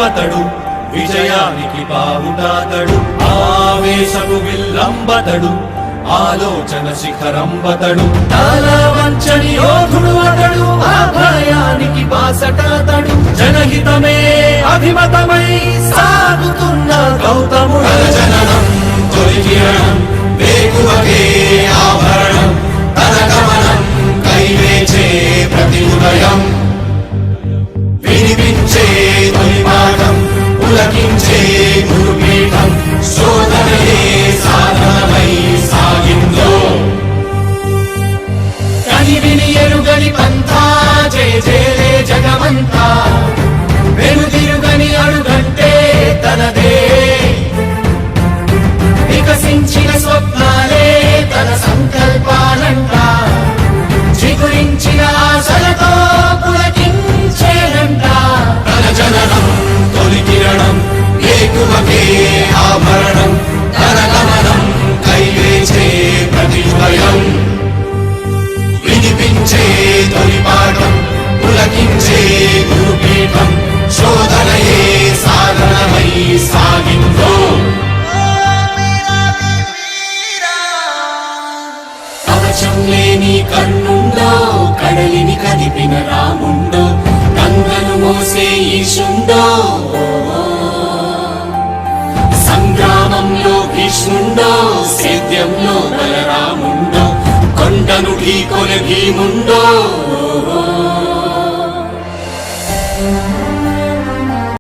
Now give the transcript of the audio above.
విల్లంబతడు విజయానికి బావుటాతడు ఆవేశపు విల్లంబతడు ఆలోచన శిఖరంబతడు తలవంచని యోధుడు అతడు అభయానికి బాసటాతడు జనహితమే అభిమతమై సాగుతున్న గౌతముడు జననం తొలి కిరణం వేకువకే ఆభరణం తన గమనం కైవేచే ప్రతి ఉదయం వినిపించే తొలి పాఠం పులకించే గురుపీఠం శోధనయే సాధనమై సాగిందో కని విని ఎరుగని పంథా జయ జయలే జగమంతా వెనుదిరుగని అడుగంటే తనదే వికసించిన స్వప్నాలే తన సంకల్పాలంట చిగురించిన ఆశలతో పులకించేనంట తన జననం తొలి కిరణం వేకువకే ఆభరణం తన గమనం కైవేచే ప్రతి ఉదయం వినిపించే తొలి పాఠం పులకించే గురుపీఠం శోధనయే సాధనమై సాగిందో కవచం లేని కన్నుండో కడలిని కదిపిన రాముండో గంగను మోసే ఈశుండో సంగ్రామంలో భీష్ముండో సేద్యంలో బలరాముండో కొండను ఢీకొన భీముండో